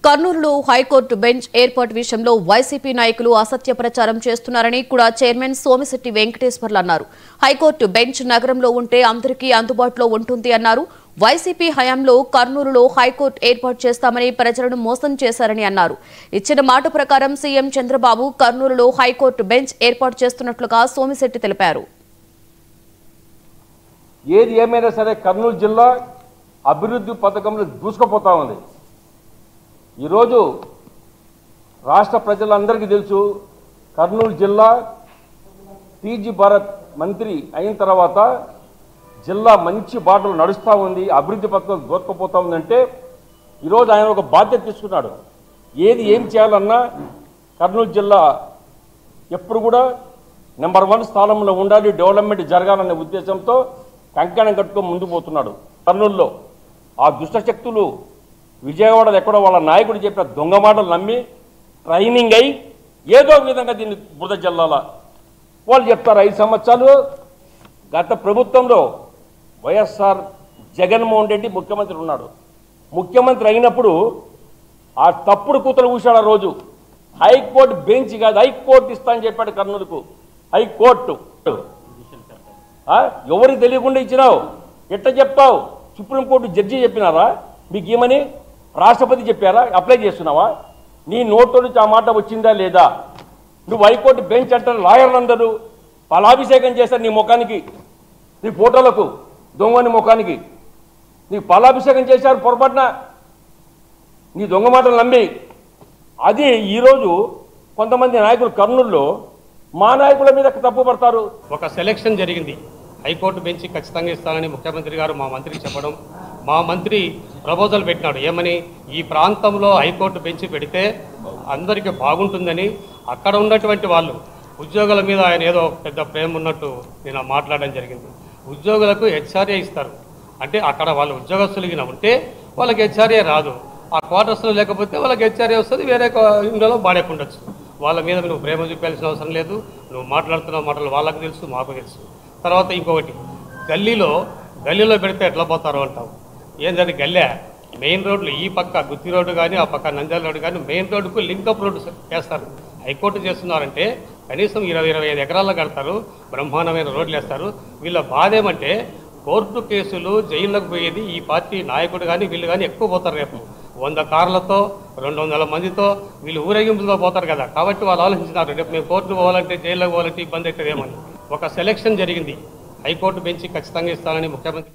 కర్నూలులో high court bench ఏర్పాటు విషయంలో వైసీపీ నాయకులు అసత్య ప్రచారం చేస్తున్నారని కూడా చైర్మన్ సోమిశెట్టి వెంకటేశ్వర్లు అన్నారు. హైకోర్టు బెంచ్ నగరంలో ఉంటే అందరికీ అందుబాటులో ఉంటుంది అన్నారు. వైసీపీ హయాంలో కర్నూలులో హైకోర్టు ఏర్పాటు చేస్తామని ప్రజలను మోసం చేశారని అన్నారు. ఇచ్చిన మాట ప్రకారం సీఎం చంద్రబాబు కర్నూలులో హైకోర్టు బెంచ్ ఏర్పాటు చేస్తున్నట్లుగా సోమిశెట్టి తెలిపారు. ఏది ఏమైనా సరే కర్నూలు జిల్లా అభివృద్ధి పథకంలో దూసుకుపోతా ఉంది. ఈరోజు రాష్ట్ర ప్రజలందరికీ తెలుసు, కర్నూలు జిల్లా టీజీ భారత్ మంత్రి అయిన తర్వాత జిల్లా మంచి బాటలు నడుస్తూ ఉంది, అభివృద్ధి పథకం దూసుకుపోతా ఉందంటే ఈరోజు ఆయన ఒక బాధ్యత తీసుకున్నాడు. ఏం చేయాలన్నా కర్నూలు జిల్లా ఎప్పుడు కూడా నెంబర్ 1 స్థానంలో ఉండాలి, డెవలప్మెంట్ జరగాలనే ఉద్దేశంతో కంకణం కట్టుకొని ముందుకు పోతున్నాడు. కర్నూలులో ఆ దుష్టశక్తులు విజయవాడలో ఎక్కడో వాళ్ళ నాయకుడు చెప్పిన దొంగ మాటలు నమ్మి ట్రైనింగ్ అయి ఏదో విధంగా దీన్ని బురద జల్లాల వాళ్ళు చెప్తారు. 5 సంవత్సరాలు గత ప్రభుత్వంలో వైఎస్ఆర్ జగన్మోహన్ రెడ్డి ముఖ్యమంత్రి ఉన్నాడు. ముఖ్యమంత్రి అయినప్పుడు ఆ తప్పుడు కూతురు కూర్చాడు. ఆ రోజు హైకోర్టు బెంచ్ కాదు, హైకోర్టు ఇస్తా అని చెప్పాడు కర్నూలుకు. హైకోర్టు ఎవరికి తెలియకుండా ఇచ్చినావు, ఎట్లా చెప్తావు? సుప్రీంకోర్టు జడ్జి చెప్పినారా మీకు ఏమని? రాష్ట్రపతి చెప్పారా? అప్లై చేస్తున్నావా? నీ నోట్లో నుంచి ఆ మాట వచ్చిందా లేదా? నువ్వు హైకోర్టు బెంచ్ అంటారు, లాయర్లందరూ పాలాభిషేకం చేశారు నీ ముఖానికి, నీ ఫోటోలకు, దొంగని ముఖానికి నీ పాలాభిషేకం చేశారు పొరపాటున నీ దొంగ మాటలు నమ్మి. అది ఈరోజు కొంతమంది నాయకులు కర్నూలులో మా నాయకుల మీద తప్పు పడతారు. ఒక సెలక్షన్ జరిగింది, హైకోర్టు బెంచ్ ఖచ్చితంగా ఇస్తానని ముఖ్యమంత్రి గారు మా మంత్రికి చెప్పడం, మా మంత్రి ప్రపోజల్ పెట్టినాడు ఏమని, ఈ ప్రాంతంలో హైకోర్టు బెంచ్ పెడితే అందరికీ బాగుంటుందని. అక్కడ ఉన్నటువంటి వాళ్ళు ఉద్యోగుల మీద ఆయన ఏదో పెద్ద ప్రేమ ఉన్నట్టు నేను మాట్లాడడం జరిగింది. ఉద్యోగులకు హెచ్ఆర్ఏ ఇస్తారు అంటే అక్కడ వాళ్ళు ఉద్యోగస్తులుగా ఉంటే వాళ్ళకి హెచ్ఆర్ఏ రాదు, ఆ క్వార్టర్స్లో లేకపోతే వాళ్ళకి హెచ్ఆర్ఏ వస్తుంది, వేరే ఇంట్లో బాడేకుండొచ్చు. వాళ్ళ మీద నువ్వు ప్రేమ చూపాల్సిన అవసరం లేదు. నువ్వు మాట్లాడుతున్న మాటలు వాళ్ళకు తెలుసు, మాకు తెలుసు. తర్వాత ఇంకొకటి, గల్లీలో పెడితే ఎట్లా పోతారో అంటావు. ఏంటంటే గల్లె మెయిన్ రోడ్లు ఈ పక్క గుత్తి రోడ్డు కానీ ఆ పక్క నంద్యాల రోడ్డు కానీ మెయిన్ రోడ్డుకు లింకప్ రోడ్డు వేస్తారు. హైకోర్టు చేస్తున్నారంటే కనీసం 20-25 ఎకరాల్లో కడతారు, బ్రహ్మాండమైన రోడ్లు వేస్తారు. వీళ్ళ బాధ ఏమంటే కోర్టు కేసులు జైల్లోకి పోయేది ఈ పార్టీ నాయకుడు కానీ వీళ్ళు కానీ ఎక్కువ పోతారు. రేపు 100 కార్లతో 200 మందితో వీళ్ళు ఊరేగింపులతో పోతారు కదా. కాబట్టి వాళ్ళు ఆలోచించినారు, రేపు మేము కోర్టుకు పోవాలంటే జైల్లోకి పోవాలంటే ఇబ్బంది అవుతుందేమని. ఒక సెలక్షన్ జరిగింది, హైకోర్టు బెంచ్ ఖచ్చితంగా ఇస్తానని ముఖ్యమంత్రి